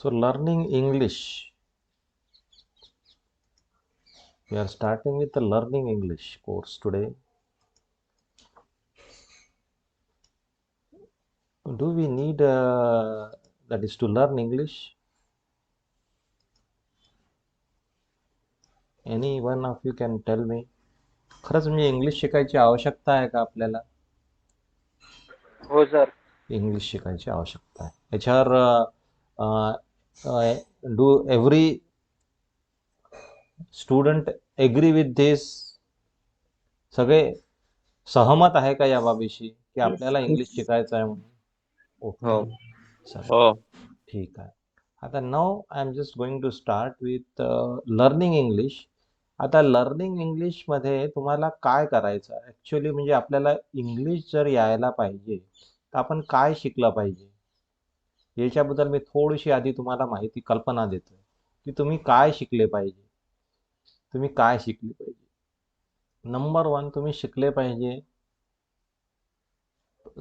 So, learning English. We are starting with the learning English course today. Do we need that is to learn English? Any one of you can tell me? खरंच म्हणजे English शिकायची आवश्यकता आहे का आपल्याला? हो sir. English शिकायची आवश्यकता आहे. याच्यावर do every student agree with this? सगळे सहमत आहे का या बाबीशी की आपल्याला इंग्लिश शिकायचं आहे म्हणून? हो. ओके, चला हो. ठीक आहे. आता नाव I am just going to start with learning English. आता लर्निंग इंग्लिशमध्ये तुम्हाला काय करायचं आहे ॲक्च्युली, म्हणजे आपल्याला इंग्लिश जर यायला पाहिजे तर आपण काय शिकलं पाहिजे याच्याबद्दल मी थोडीशी आधी तुम्हाला माहिती कल्पना देतोय की तुम्ही काय शिकले पाहिजे. तुम्ही काय शिकले पाहिजे? नंबर वन, तुम्ही शिकले पाहिजे,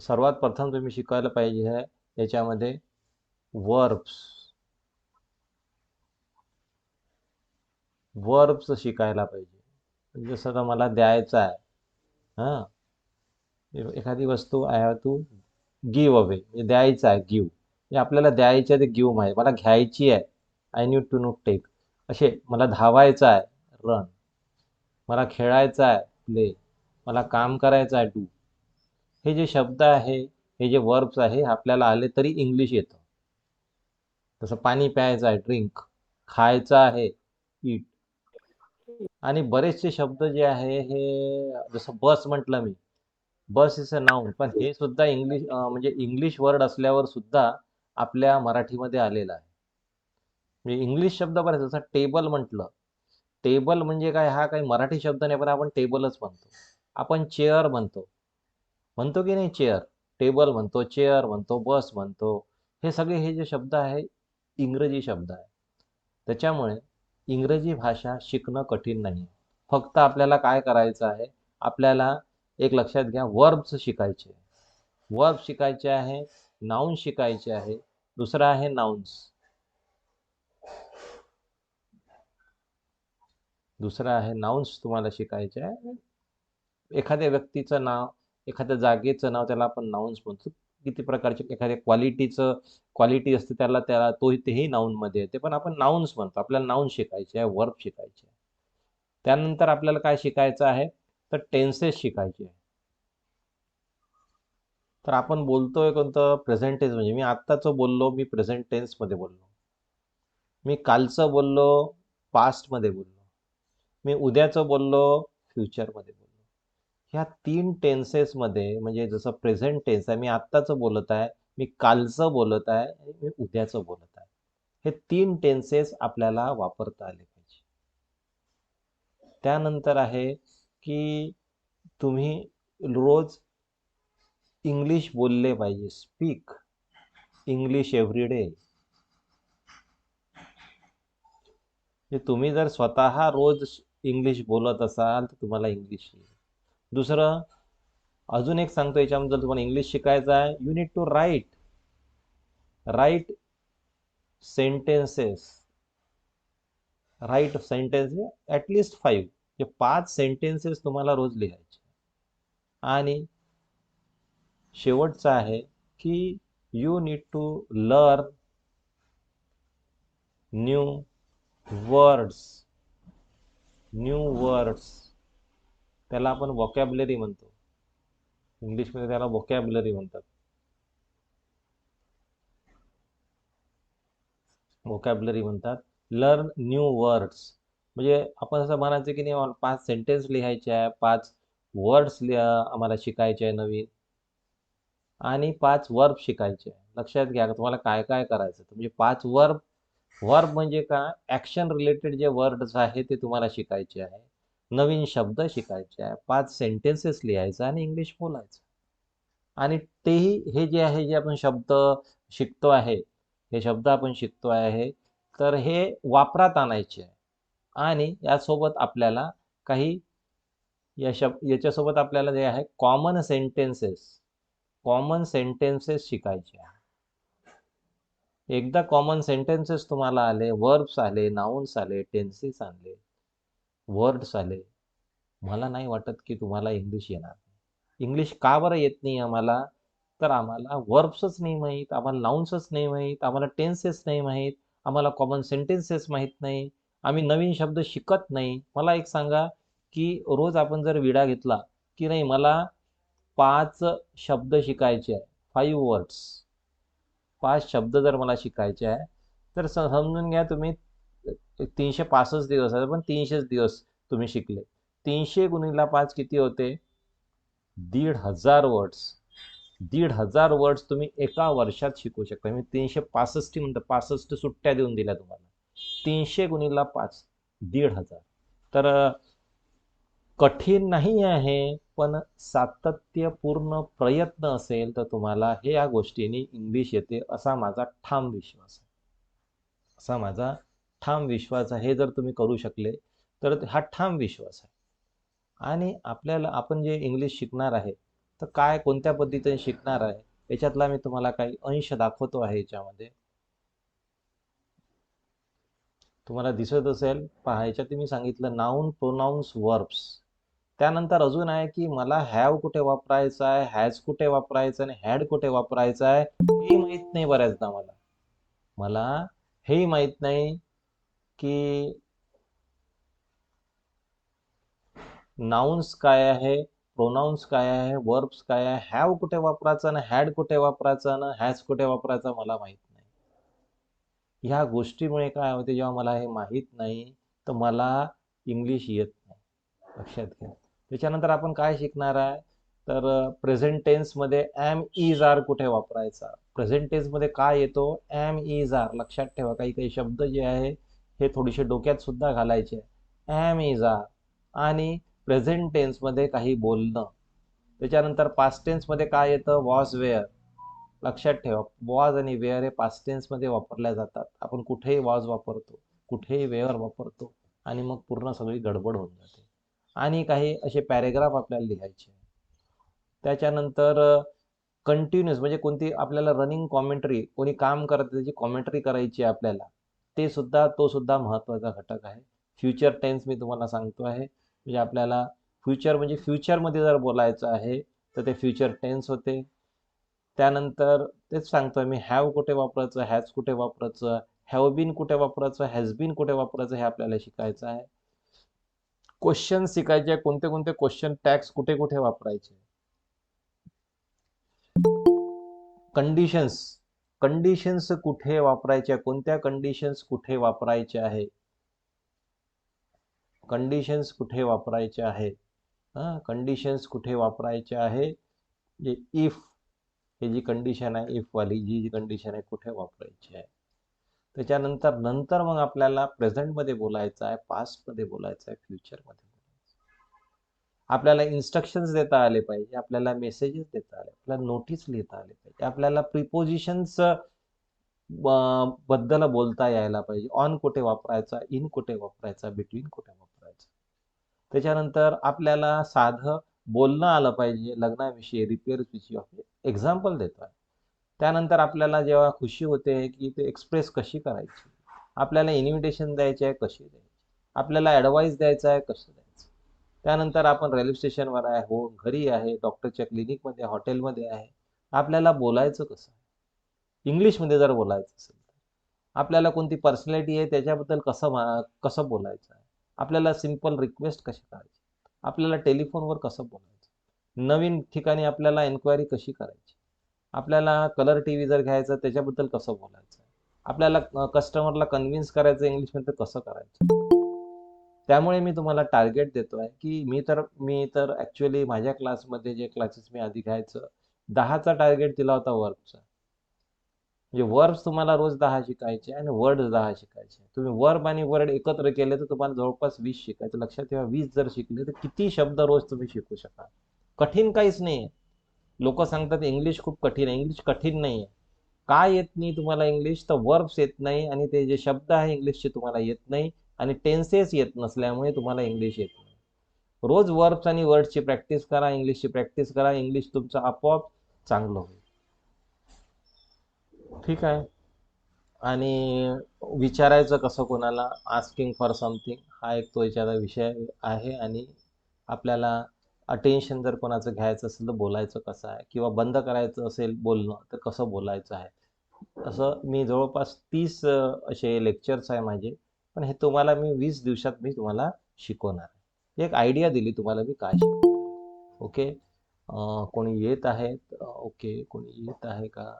सर्वात प्रथम तुम्ही शिकायला पाहिजे आहे याच्यामध्ये वर्ब्स. वर्ब्स शिकायला पाहिजे. जसं का मला द्यायचं आहे, हां, एखादी वस्तू I have to give away, म्हणजे द्यायचं आहे, गिव्ह म्हणजे आपल्याला द्यायचं आहे ते गिव्ह माहिती, मला घ्यायची आहे, I need to know take. असे मला धावायचं आहे, रन. मला खेळायचं आहे, प्ले. मला काम करायचं आहे, डू. हे जे शब्द आहे, हे जे वर्ब्स आहे, आपल्याला आले तरी इंग्लिश येतं. जसं पाणी प्यायचं आहे, ड्रिंक. खायचं आहे, ईट. आणि बरेचसे शब्द जे आहे हे, जसं बस म्हटलं मी, बस इज अ नाऊन, पण हे सुद्धा इंग्लिश म्हणजे इंग्लिश वर्ड असल्यावर सुद्धा आपल्या मराठीमध्ये आलेलं आहे. म्हणजे इंग्लिश शब्द बरेच, जसं टेबल म्हटलं, टेबल म्हणजे काय, हा काही मराठी शब्द नाही, पण आपण टेबलच म्हणतो. आपण चेअर म्हणतो, म्हणतो की नाही, चेअर. टेबल म्हणतो, चेअर म्हणतो, बस म्हणतो. हे सगळे हे जे शब्द आहे इंग्रजी शब्द आहे. त्याच्यामुळे इंग्रजी भाषा शिकणं कठीण नाही. फक्त आपल्याला काय करायचं आहे, आपल्याला एक लक्षात घ्या, वर्ब्स शिकायचे. वर्ब शिकायचे आहे, नाउन शिकायचे आहे. दुसरं आहे नाउन्स. दुसरं आहे नाउन्स तुम्हाला शिकायचे आहे. एखाद्या व्यक्तीचं नाव, एखाद्या जागेचं नाव, त्याला आपण नाउन्स म्हणतो. किती प्रकारचे एखाद्या क्वालिटी असते, त्याला त्याला तो तेही नाऊनमध्ये येते, पण आपण नाउन्स म्हणतो. आपल्याला नाउन शिकायचे आहे, वर्ब शिकायचे आहे. त्यानंतर आपल्याला काय शिकायचं आहे, तर टेन्सेस शिकायचे आहे. तर आपण बोलतोय कोणतं, प्रेझेंट टेन्स. म्हणजे मी आत्ताचं बोललो, मी प्रेझेंट टेन्समध्ये बोललो. मी कालचं बोललो, पास्टमध्ये बोललो. मी उद्याचं बोललो, फ्युचरमध्ये बोललो. ह्या 3 टेन्सेसमध्ये, म्हणजे जसं प्रेझेंट टेन्स आहे, मी आत्ताचं बोलत आहे, मी कालचं बोलत आहे आणि मी उद्याचं बोलत आहे. हे 3 टेन्सेस आपल्याला वापरता आले पाहिजे. त्यानंतर आहे की तुम्ही रोज इंग्लिश बोलले पाहिजे. Speak English every day. तुम्ही जर स्वतः रोज इंग्लिश बोलत असाल तर तुम्हाला इंग्लिश येईल. दुसरं, अजून एक सांगतो याच्यामध्ये, जर तुम्हाला इंग्लिश शिकायचं आहे, you need to write sentences. Write sentences at least 5, हे 5 सेंटेन्सेस तुम्हाला रोज लिहायचे. आणि शेवटचं आहे की you need to learn new words. त्याला आपण व्हॉकॅब्युलरी म्हणतो. इंग्लिशमध्ये त्याला व्हॉकॅब्युलरी म्हणतात. लर्न न्यू वर्ड्स म्हणजे आपण असं म्हणायचं की नाही, 5 सेंटेन्स लिहायचे आहे, 5 वर्ड्स आम्हाला शिकायचे आहे नवीन, आणि 5 वर्ब शिकायचे आहे. लक्षात घ्या तुम्हाला काय काय करायचं. म्हणजे 5 वर्ब. वर्ब म्हणजे काय, ॲक्शन रिलेटेड जे वर्ड्स आहे ते तुम्हाला शिकायचे आहे. नवीन शब्द शिकायचे आहे, 5 सेंटेन्सेस लिहायचं आणि इंग्लिश बोलायचं. आणि तेही हे जे आहे, जे आपण शब्द शिकतो आहे, हे शब्द आपण शिकतो आहे, तर हे वापरात आणायचे आहे. आणि यासोबत आपल्याला काही याच्यासोबत आपल्याला जे आहे, कॉमन सेंटेन्सेस शिकायचे आहे. एकदा कॉमन सेंटेन्सेस तुम्हाला आले, वर्ब्स आले, नाउन्स आले, टेन्सेस आले, वर्ड्स आले, मला नाही वाटत की तुम्हाला इंग्लिश येणार. इंग्लिश का बरं येत नाही आम्हाला? तर आम्हाला वर्ब्सच नाही माहीत, आम्हाला नाउन्सच नाही माहीत, आम्हाला टेन्सेस नाही माहीत, आम्हाला कॉमन सेंटेन्सेस माहीत नाही, आम्ही नवीन शब्द शिकत नाही. मला एक सांगा की रोज आपण जर विडा घेतला की नाही, मला 5 शब्द शिकायचे आहे, 5 वर्ड्स, 5 शब्द जर मला शिकायचे आहे, तर समजून घ्या तुम्ही 365 दिवस आहे, पण 300 दिवस तुम्ही शिकले. 300 गुणिले 5 किती होते? 1,500 वर्ड्स. 1,500 वर्ड्स तुम्ही एका वर्षात शिकू शकता. मी 365 म्हणतो, 65 सुट्ट्या देऊन दिल्या तुम्हाला. 300 गुणिले 5, 1,500. तर कठीण नाही आहे, पण सातत्यपूर्ण प्रयत्न असेल तर तुम्हाला हे या गोष्टींनी इंग्लिश येते, असा माझा ठाम विश्वास आहे. असा माझा ठाम विश्वास आहे. हे जर तुम्ही करू शकले तर हा ठाम विश्वास आहे. आणि आपल्याला आपण जे इंग्लिश शिकणार आहे, तर काय कोणत्या पद्धतीने शिकणार आहे, याच्यातला मी तुम्हाला काही अंश दाखवतो आहे. याच्यामध्ये तुम्हाला दिसत असेल, पहा, याच्यात मी सांगितलं नाउन, प्रोनाउन्स, वर्ब्स. त्यानंतर अजून आहे की मला हॅव कुठे वापरायचं आहे, हॅज कुठे वापरायचं आणि हॅड कुठे वापरायचं आहे, हे माहीत नाही बऱ्याचदा. मला हेही माहीत नाही की नाउन्स काय आहे, प्रोनाउन्स काय आहे, वर्ब्स काय आहे, हॅव कुठे वापरायचं ना, हॅड कुठे वापरायचं ना, हॅज कुठे वापरायचं मला माहीत नाही. ह्या गोष्टीमुळे काय होते, जेव्हा मला हे माहीत नाही तर मला इंग्लिश येत नाही, लक्षात घ्या. त्याच्यानंतर आपण काय शिकणार आहे, तर प्रेझेंट टेन्समध्ये ॲम, इज, आर कुठे वापरायचा. प्रेझेंट टेन्समध्ये काय येतो? Am, is, are. लक्षात ठेवा, काही काही शब्द जे आहे हे थोडेसे डोक्यात सुद्धा घालायचे. Am, is, are. आणि प्रेझेंट टेन्समध्ये काही बोलणं. त्याच्यानंतर पास्ट टेन्समध्ये काय येतं? Was, were. लक्षात ठेवा, वॉज आणि वेअर हे पास्ट टेन्समध्ये वापरल्या जातात. आपण कुठेही वॉज वापरतो, कुठेही वेअर वापरतो, आणि मग पूर्ण सगळी गडबड होऊन जाते. आणि काही असे पॅरेग्राफ आपल्याला लिहायचे. त्याच्यानंतर कंटिन्युअस म्हणजे कोणती आपल्याला रनिंग कॉमेंटरी, कोणी काम करत त्याची कॉमेंटरी करायची आपल्याला, तो सुद्धा महत्त्वाचा घटक आहे. फ्युचर टेन्स मी तुम्हाला सांगतो आहे, म्हणजे आपल्याला फ्युचर म्हणजे फ्युचरमध्ये जर बोलायचं आहे तर ते फ्युचर टेन्स होते. त्यानंतर तेच सांगतोय मी, हॅव कुठे वापरायचं, हॅज कुठे वापरायचं, हॅव बीन कुठे वापरायचं, हॅज बीन कुठे वापरायचं, हे आपल्याला शिकायचं आहे. क्वेश्चन शिकायचे, कोणते कोणते क्वेश्चन टॅग्स कुठे कुठे वापरायचे. कंडिशन्स, कंडिशन्स कुठे वापरायच्या, कोणत्या कंडिशन्स कुठे वापरायच्या आहे, कंडिशन्स कुठे वापरायच्या आहेत, कंडिशन्स कुठे वापरायच्या आहे. जे इफ, हे जी कंडिशन आहे, इफ वाली जी कंडिशन आहे, कुठे वापरायची आहे. त्याच्यानंतर मग आपल्याला प्रेझेंटमध्ये बोलायचं आहे, पास्टमध्ये बोलायचं आहे, फ्युचरमध्ये आपल्याला इन्स्ट्रक्शन्स देता आले पाहिजे, आपल्याला मेसेजेस देता आले, आपल्याला नोटीस लिहिता आले पाहिजे, आपल्याला प्रिपोजिशन्स बद्दल बोलता यायला पाहिजे. ऑन कुठे वापरायचा, इन कुठे वापरायचा, बिटवीन कुठे वापरायचा. त्याच्यानंतर आपल्याला साधं बोलणं आलं पाहिजे, लग्नाविषयी, रिपेअर्सविषयी एक्झाम्पल देतो आहे. त्यानंतर आपल्याला जेव्हा खुशी होते की ते एक्सप्रेस कशी करायची, आपल्याला इन्व्हिटेशन द्यायचे आहे कशी द्यायची, आपल्याला ॲडवाईस द्यायचा आहे कसं द्यायचं. त्यानंतर आपण रेल्वे स्टेशनवर आहे, हो घरी आहे, डॉक्टरच्या क्लिनिकमध्ये, हॉटेलमध्ये आहे, आपल्याला बोलायचं कसं, इंग्लिशमध्ये जर बोलायचं असेल तर आपल्याला कोणती पर्सनॅलिटी आहे त्याच्याबद्दल कसं बोलायचं आहे, आपल्याला सिंपल रिक्वेस्ट कशी करायची, आपल्याला टेलिफोनवर कसं बोलायचं, नवीन ठिकाणी आपल्याला एन्क्वायरी कशी करायची, आपल्याला कलर टी व्ही जर घ्यायचं त्याच्याबद्दल कसं बोलायचं, आपल्याला कस्टमरला कन्व्हिन्स करायचं इंग्लिशमध्ये कसं करायचं. त्यामुळे मी तुम्हाला टार्गेट देतो आहे की मी तर ॲक्च्युली माझ्या क्लासमध्ये जे क्लासेस मी आधी घ्यायचं, 10चा टार्गेट दिला होता वर्बचा. म्हणजे वर्ब्स तुम्हाला रोज 10 शिकायचे आणि वर्ड्स 10 शिकायचे. तुम्ही वर्ब आणि वर्ड एकत्र केले तर तुम्हाला जवळपास 20 शिकायचं. लक्षात ठेवा, 20 जर शिकले तर किती शब्द रोज तुम्ही शिकू शकाल. कठीण काहीच नाही आहे. लोक सांगतात इंग्लिश खूप कठीण आहे. इंग्लिश कठीण नाही आहे. काय येत नाही तुम्हाला इंग्लिश? तर वर्ब्स येत नाही आणि ते जे शब्द आहे इंग्लिशचे तुम्हाला येत नाही आणि टेन्सेस येत नसल्यामुळे तुम्हाला इंग्लिश येत नाही. रोज वर्ब्स आणि वर्ड्सची प्रॅक्टिस करा, इंग्लिशची प्रॅक्टिस करा, इंग्लिश तुमचं आपोआप चांगलं होईल. ठीक आहे. आणि विचारायचं कसं कोणाला, आस्किंग फॉर समथिंग हा एक तो याच्याचा विषय आहे. आणि आपल्याला अटेन्शन जर कोणाचं घ्यायचं असेल तर बोलायचं कसं आहे, किंवा बंद करायचं असेल बोलणं तर कसं बोलायचं आहे. असं मी जवळपास 30 असे लेक्चर्स आहे माझे. पण हे तुम्हाला मी 20 दिवसात मी तुम्हाला शिकवणार आहे. एक आयडिया दिली तुम्हाला मी काय शिकवणार. ओके. कोणी येत आहेत? ओके. कोणी येत आहे का?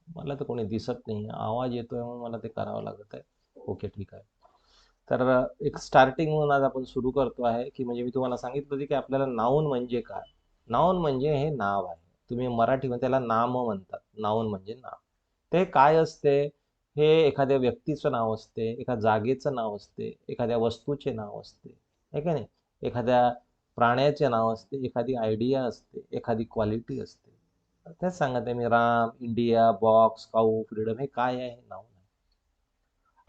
मला तर कोणी दिसत नाही. आवाज येतोय म्हणून मला ते करावं लागत आहे. ओके, ठीक आहे. तर एक स्टार्टिंग म्हणून आज आपण सुरू करतो आहे, की म्हणजे मी तुम्हाला सांगितलं होतं की आपल्याला नाऊन म्हणजे काय. नाऊन म्हणजे हे नाव आहे. तुम्ही मराठीमध्ये त्याला नाम म्हणतात. नाऊन म्हणजे नाव. ते काय असते? हे एखाद्या व्यक्तीचं नाव असते, एका जागेचं नाव असते, एखाद्या वस्तूचे नाव असते, आहे का नाही? एखाद्या प्राण्याचे नाव असते, एखादी आयडिया असते, एखादी क्वालिटी असते. तेच सांगत आहे मी. राम, इंडिया, बॉक्स, काऊ, फ्रीडम हे काय आहे? हे नाऊन आहे.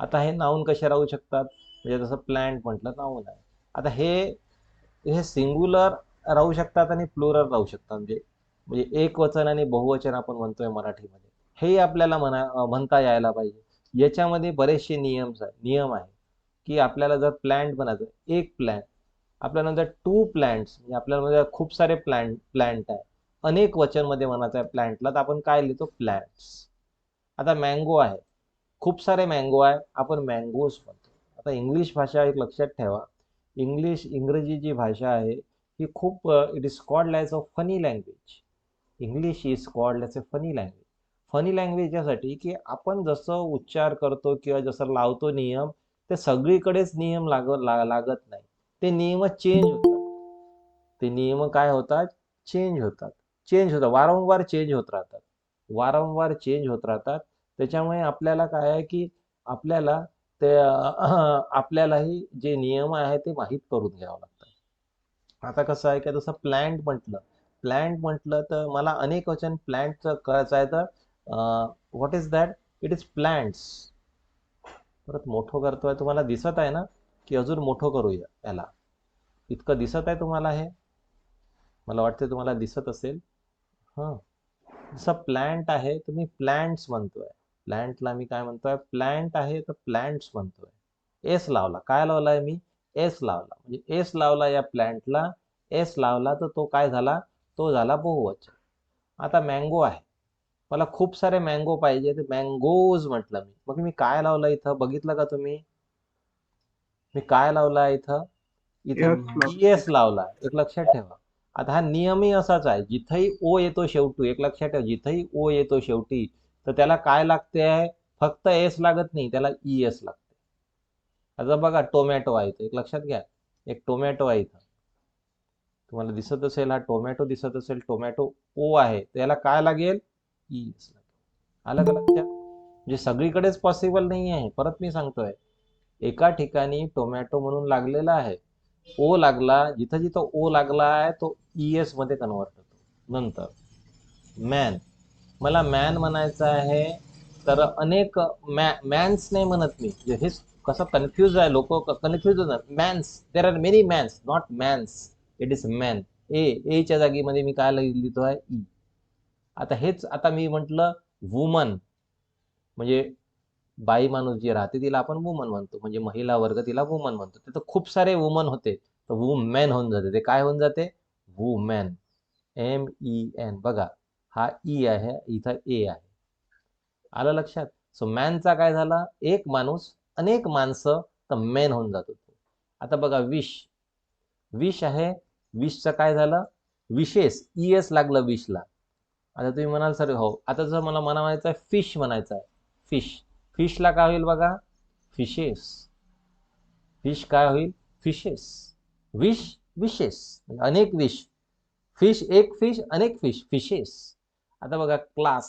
आता हे नाऊन कसे राहू शकतात? म्हणजे जसं प्लॅन्ट म्हटलं नाऊन आहे. आता हे हे सिंग्युलर राहू शकतात आणि प्लुरल राहू शकतात. म्हणजे म्हणजे एकवचन आणि बहुवचन आपण म्हणतोय मराठीमध्ये. हे आपल्याला म्हणता यायला पाहिजे. याच्यामध्ये बरेचसे नियम आहे, की आपल्याला जर प्लॅन्ट बनायचं, एक प्लॅन्ट, आपल्याला जर टू प्लॅन्ट्स, म्हणजे आपल्याला म्हणजे खूप सारे प्लॅन्ट आहे, अनेक वचनमध्ये म्हणायचं आहे प्लॅन्टला, तर आपण काय लिहितो? प्लॅन्ट्स. आता मँगो आहे, खूप सारे मँगो आहे, आपण मँगोज म्हणतो. आता इंग्लिश भाषा एक लक्षात ठेवा. इंग्रजी जी भाषा आहे ही खूप it is called as a funny language. English is called as a funny language. Funny language यासाठी की आपण जसं उच्चार करतो किंवा जसं लावतो नियम, ते सगळीकडेच नियम लागत नाही. ते नियम चेंज होतात. ते नियम काय होतात? चेंज होतात. वारंवार चेंज होत राहतात. वारंवार चेंज होत राहतात. त्याच्यामुळे आपल्याला काय आहे, की आपल्याला ते आपल्यालाही जे नियम आहे ते माहीत करून घ्यावं लागतं. आता कसं आहे, की जसं प्लांट म्हटलं तर मला अनेक वचन प्लांटचं करायचं आहे, तर what is that? It is plants. परत मोठं करतोय, तुम्हाला दिसत आहे ना, की अजून मोठं करूया याला. इतकं दिसत आहे तुम्हाला हे? मला वाटते तुम्हाला दिसत असेल. हां. जसं प्लांट आहे, तुम्ही प्लांट्स म्हणतोय. प्लांटला मी काय म्हणतोय? प्लांट आहे तर प्लांट्स म्हणतोय. एस लावला. काय लावलाय मी? एस लावला. म्हणजे एस लावला या प्लांटला. एस लावला तर तो काय झाला? तो झाला बहुवचन. आता मँगो आहे. मला खूप सारे मँगो पाहिजे, तर मँगोज म्हटलं मी. मग मी काय लावलं इथं? बघितलं का तुम्ही? मी काय लावला इथं? इथं यस. एस लावला. एक लक्षात ठेवा. आता हा नियमही असाच आहे. जिथंही ओ येतो शेवटी, एक लक्षात ठेवा, जिथंही ओ येतो शेवटी, तर त्याला काय लागते आहे? फक्त एस लागत नाही, त्याला ई एस लागते. आता बघा, टोमॅटो आहे इथं. एक लक्षात घ्या. एक टोमॅटो आहे इथं. तुम्हाला दिसत असेल, हा टोमॅटो दिसत असेल. टोमॅटो ओ आहे, त्याला काय लागेल? ई एस लागेल. आलं का लक्षात? म्हणजे सगळीकडेच पॉसिबल नाही आहे. परत मी सांगतोय, एका ठिकाणी टोमॅटो म्हणून लागलेला आहे, ओ लागला, जिथं जिथं ओ लागला आहे तो ई एस मध्ये कन्वर्ट होतो. नंतर मॅन, मला मॅन म्हणायचं आहे, तर अनेक मॅन्स नाही म्हणत मी. हे कसं कन्फ्यूज आहे, लोक कन्फ्यूज होतात. Man's, there are many man's, not man's. It is man. एच्या जागीमध्ये मी काय लिहितो आहे? ई. आता हेच आता मी म्हटलं वुमन, म्हणजे बाई माणूस जी राहते तिला आपण वुमन म्हणतो, म्हणजे महिला वर्ग तिला वुमन म्हणतो. तिथं खूप सारे वुमन होते, तर वुमेन होऊन जाते. ते काय होऊन जाते? वुमेन. MEN. बघा, हा ई आहे, इथं ए आहे. आलं लक्षात? सो मॅनचा काय झाला? एक माणूस, अनेक माणसं, तर मेन होऊन जातो तो. आता बघा, विश. विश आहे, विशचं काय झालं? विशेष. ES लागलं विशला. आता तुम्ही म्हणाल सर, हो. आता जर मला म्हणायचं आहे फिश म्हणायचं आहे, फिश. फिशला काय होईल बघा? फिशेस. फिश काय होईल? फिशेस. विश, विशेस. म्हणजे अनेक विश. फिश, एक फिश, अनेक फिश, फिशेस. आता बघा क्लास.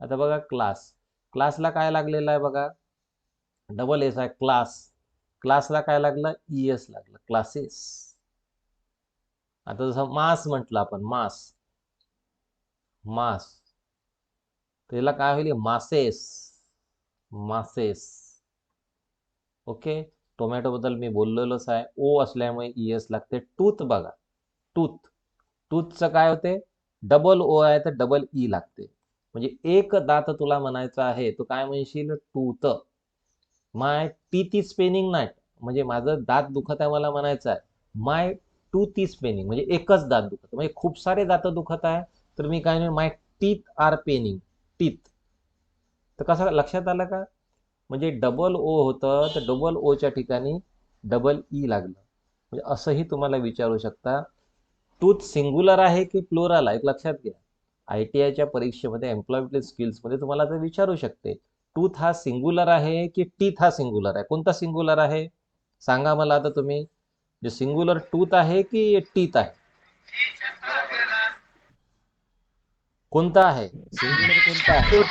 आता बघा क्लास. क्लासला काय लागलेलं आहे बघा? डबल एस आहे, क्लास. क्लासला काय लागलं? ES लागलं, क्लासेस. आता जसं मास म्हटलं आपण, मास. मास. त्याला काय होईल? मासेस. मासेस. ओके. टोमॅटो बद्दल मी बोललेलोच आहे. ओ असल्यामुळे ES लागते. टूथ बघा, टूथ. टूथचं काय होते? डबल ओ आहे तर डबल ई लागते. म्हणजे एक दात तुला म्हणायचा आहे, तो काय म्हणशील? Tooth. My teeth is Penning नाट, म्हणजे माझं दात दुखत आहे मला म्हणायचं आहे. माय टूथ इज पेनिंग म्हणजे एकच दात दुखत, म्हणजे खूप सारे दात दुखत आहे, तर मी काय म्हणेन? माय टीथ आर पेनिंग. टीथ. तर कसं लक्षात आलं का? म्हणजे डबल ओ होतं, तर डबल ओच्या ठिकाणी डबल ई लागलं. म्हणजे असंही तुम्हाला विचारू शकता. टूथ सिंग्युलर आहे की प्लुरल आहे? एक लक्षात घ्या. ITIच्या परीक्षेमध्ये एम्प्लॉयमेंट स्किल्समध्ये तुम्हाला ते विचारू शकते. टूथ हा सिंग्युलर आहे की टीथ हा सिंग्युलर आहे? कोणता सिंग्युलर आहे? सांगा मला आता तुम्ही. जे सिंग्युलर टूथ आहे की टीथ आहे? कोणता आहे सिंग्युलर? कोणता आहे?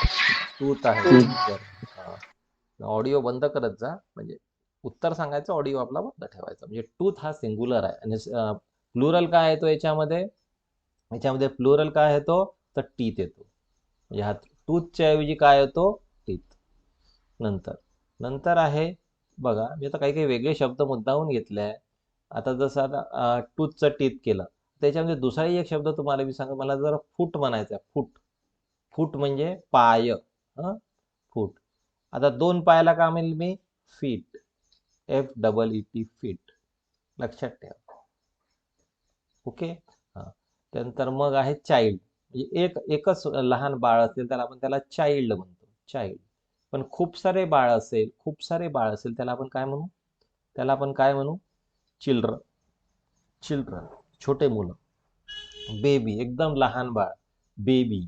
टूथ आहे. बरं. ऑडिओ बंद करत जा, म्हणजे उत्तर सांगायचं, ऑडिओ आपला बंद ठेवायचा. म्हणजे टूथ हा सिंग्युलर आहे आणि प्लुरल काय येतो याच्यामध्ये? याच्यामध्ये प्लुरल काय येतो? तर टीथ येतो. म्हणजे हा टूथच्या ऐवजी काय येतो? टीथ. नंतर नंतर आहे बघा, मी आता काही काही वेगळे शब्द मुद्दाहून घेतले आहे. आता जसं आता टूथचं टीथ केलं, त्याच्यामध्ये दुसराही एक शब्द तुम्हाला मी सांगा, मला जर फूट म्हणायचा आहे. फूट. फूट म्हणजे पाय. फूट. आता दोन पायाला काय म्हणेल मी? फीट. FEET. फीट. लक्षात ठेवा. ओके. हां. त्यानंतर मग आहे चाइल्ड. म्हणजे एकच लहान बाळ असेल त्याला आपण त्याला चाइल्ड म्हणतो. चाइल्ड. पण खूप सारे बाळ असेल, खूप सारे बाळ असेल, त्याला आपण काय म्हणू? त्याला आपण काय म्हणू? चिल्ड्रन. चिल्ड्रन. छोटे मुलं. बेबी. एकदम लहान बाळ. बेबी.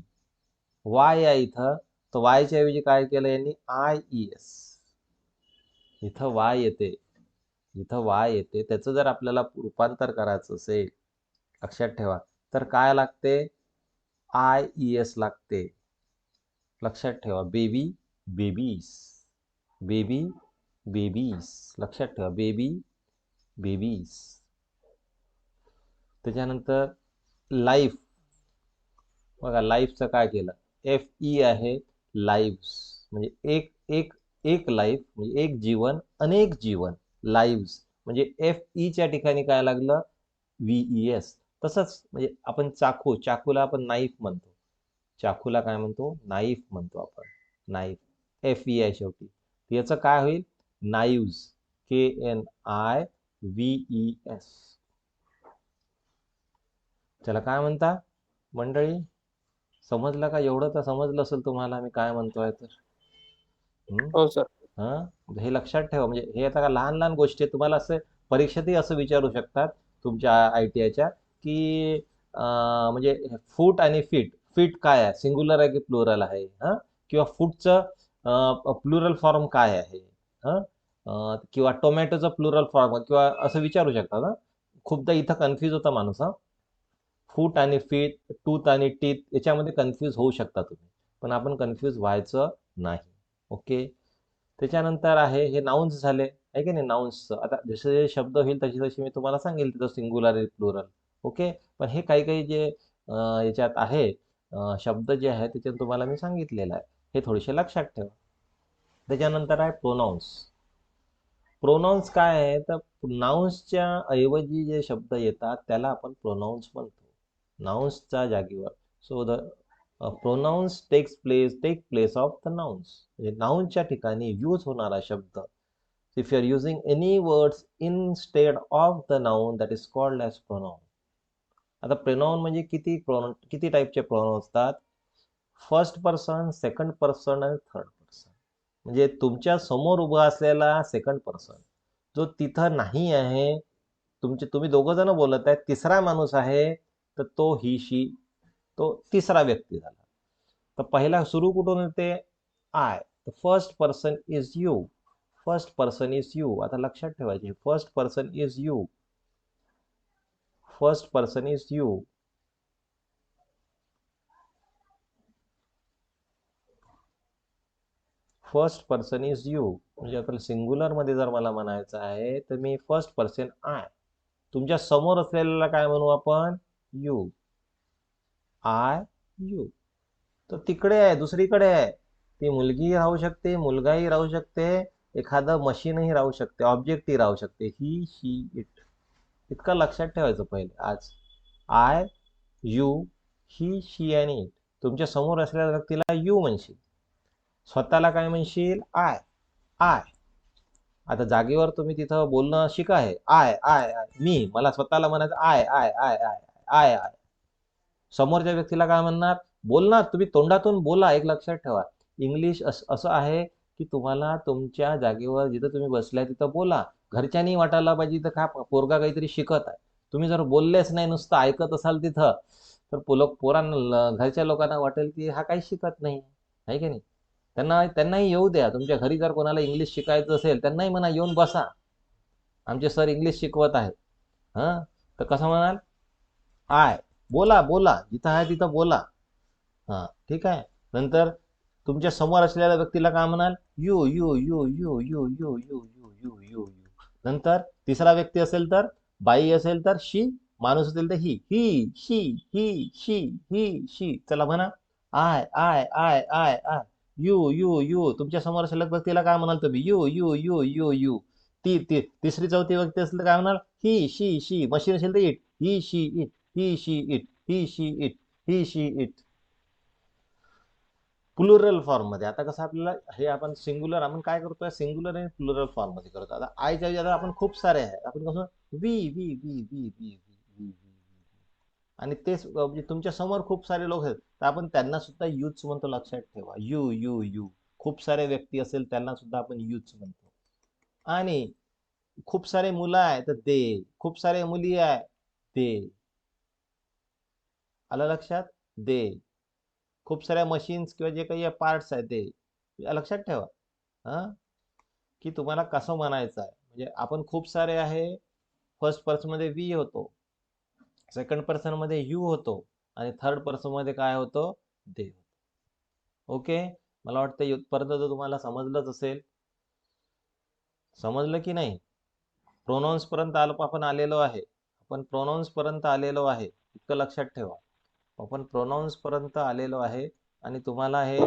वाय आहे इथं, तर वायच्या ऐवजी काय केलं यांनी? IES. इथं वाय येते. इथं वाय येते. त्याचं जर आपल्याला रूपांतर करायचं असेल, लक्षात ठेवा, तर काय लागते? IES लागते. लक्षात ठेवा. Baby, babies. Baby, babies. लक्षात ठेवा. Baby, babies. त्याच्यानंतर लाईफ. बघा लाईफचं काय केलं? FE आहे. लाईव्स. म्हणजे एक एक एक लाईफ म्हणजे एक जीवन, अनेक जीवन. लाईव्स. म्हणजे FEच्या ठिकाणी काय लागलं? VES. तसंच म्हणजे आपण चाकू, चाकूला आपण नाईफ म्हणतो. चाकूला काय म्हणतो? नाईफ म्हणतो आपण. नाईफ. FE आहे शेवटी. याचं काय होईल? नाईव्स. KNIVES. त्याला काय म्हणता मंडळी? समजलं का? एवढं तर समजलं असेल तुम्हाला मी काय म्हणतोय तर. हो सर. हे लक्षात ठेवा. म्हणजे हे आता का लहान लहान गोष्टी आहेत. तुम्हाला असं परीक्षेतही असं विचारू शकतात तुमच्या ITIच्या की म्हणजे फूट आणि फीट. फीट काय आहे? सिंग्युलर आहे की प्लुरल आहे? किंवा फूटचं प्लुरल फॉर्म काय आहे? किंवा टोमॅटोचं प्लुरल फॉर्म किंवा असं विचारू शकतात. खूपदा इथं कन्फ्यूज होता माणूस. फूट आणि फीट, टूथ आणि टीथ याच्यामध्ये कन्फ्यूज होऊ शकता तुम्ही, पण आपण कन्फ्यूज व्हायचं नाही. ओके. त्याच्यानंतर आहे हे नाउन्स झाले आहे की नाही? नाउन्सचं आता जसे जे शब्द होईल तशी तशी मी तुम्हाला सांगेल तिथं सिंग्युलर प्लुरल. ओके. पण हे काही काही जे याच्यात आहे शब्द जे आहेत त्याच्यात तुम्हाला मी सांगितलेलं आहे, हे थोडेसे लक्षात ठेवा. त्याच्यानंतर आहे प्रोनाऊन्स. प्रोनाऊन्स काय आहे? तर नाउन्सच्या ऐवजी जे शब्द येतात त्याला आपण प्रोनाऊन्स म्हणतो. नाउन्सच्या जागेवर. So the pronouns take place of the nouns. म्हणजे नाउन्सच्या ठिकाणी यूज होणारा शब्द. If you are using any words instead of the noun that is called as pronoun. आता प्रोनाऊन म्हणजे किती टाईपचे प्रोनाऊन असतात? फर्स्ट पर्सन, सेकंड पर्सन आणि थर्ड पर्सन. म्हणजे तुमच्या समोर उभा असलेला सेकंड पर्सन जो तिथं नाही आहे, तुम्ही दोघं जण बोलत आहे, तिसरा माणूस आहे, तर तो ही शी, तो तिसरा व्यक्ती झाला. तर पहिला सुरू कुठून येते? I. First person is you. First person is you. आता लक्षात ठेवायचे, first person is you. First person is you. First person is you. म्हणजे आपल्याला सिंग्युलर मध्ये जर मला म्हणायचं आहे तर मी फर्स्ट पर्सन आय. तुमच्या समोर असलेल्याला काय म्हणू आपण? यू. I, you. तर तिकडे आहे, दुसरीकडे आहे. ती मुलगीही राहू शकते, मुलगाही राहू शकते, एखादं मशीनही राहू शकते, ऑब्जेक्टही राहू शकते. ही, शी, इट. इतकं लक्षात ठेवायचं पहिले आज. आय, यू, ही, शी आणि इट. तुमच्या समोर असलेल्या व्यक्तीला यू म्हणशील. स्वतःला काय म्हणशील? आय. आय. आता जागेवर तुम्ही तिथं बोलणं शिका आहे. आय आय आय मी, मला स्वतःला म्हणायचं I I I I I I. समोरच्या व्यक्तीला काय म्हणणार? बोलणार, तुम्ही तोंडातून बोला. एक लक्षात ठेवा, इंग्लिश असं आहे की तुम्हाला तुमच्या जागेवर जिथं तुम्ही बसलाय तिथं बोला. घरच्यांनी वाटायला पाहिजे तर का पोरगा काहीतरी शिकत आहे. तुम्ही जर बोललेच नाही, नुसतं ऐकत असाल तिथं, तर पोरांना, घरच्या लोकांना वाटेल की हा काही शिकत नाही, आहे की नाही? त्यांनाही येऊ द्या. तुमच्या घरी जर कोणाला इंग्लिश शिकायचं असेल, त्यांनाही म्हणा येऊन बसा, आमचे सर इंग्लिश शिकवत आहेत. हां, तर कसं म्हणाल? आय. बोला बोला, जिथं आहे तिथं बोला. हां, ठीक आहे. नंतर तुमच्या समोर असलेल्या व्यक्तीला काय म्हणाल? You you you you you you you you you you you. नंतर तिसरा व्यक्ती असेल तर, बाई असेल तर शी, माणूस असेल तर ही. ही शी ही शी ही शी. चला म्हणा, I I I I I. You you you. तुमच्या समोर असलेल्या व्यक्तीला काय म्हणाल तुम्ही? You you you you you. तिसरी चौथी व्यक्ती असेल तर काय म्हणाल? ही शी शी. मशीन असेल तर it. He she it. He she it. He she it. He she it. Plural form मध्ये. आता कसं आपल्याला हे आपण सिंग्युलर, आपण काय करतोय? सिंग्युलर आणि प्लुरल फॉर्म मध्ये करतो. आता आयच्या जागी आपण खूप सारे आहे, आपण कसं वी वी वी वी वी वी वी. आणि तेच म्हणजे तुमच्या समोर खूप सारे लोक आहेत, तर आपण त्यांना सुद्धा यूज म्हणतो. लक्षात ठेवा, यू यू यू. खूप सारे व्यक्ती असेल त्यांना सुद्धा आपण यूज म्हणतो. आणि खूप सारे मुलं आहे तर दे, खूप सारे मुली आहे दे. आलं लक्षात? दे. खूप साऱ्या मशीन्स किंवा जे काही पार्ट्स आहेत ते लक्षात ठेवा. हां, की तुम्हाला कसं म्हणायचं आहे. म्हणजे आपण खूप सारे आहे. फर्स्ट पर्सन मध्ये वी होतो, सेकंड पर्सन मध्ये यू होतो, आणि थर्ड पर्सन मध्ये काय होतो? दे होतो. ओके, मला वाटतं इथपर्यंत तर तुम्हाला समजलंच असेल. समजलं की नाही? प्रोनाउन्स पर्यंत आपण आलेलो आहे. आपण प्रोनाउन्स पर्यंत आलेलो आहे, इतकं लक्षात ठेवा. आपण प्रोनाउन्स पर्यंत आलेलो आहे, आणि तुम्हाला हे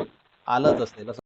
आलंच असेल असं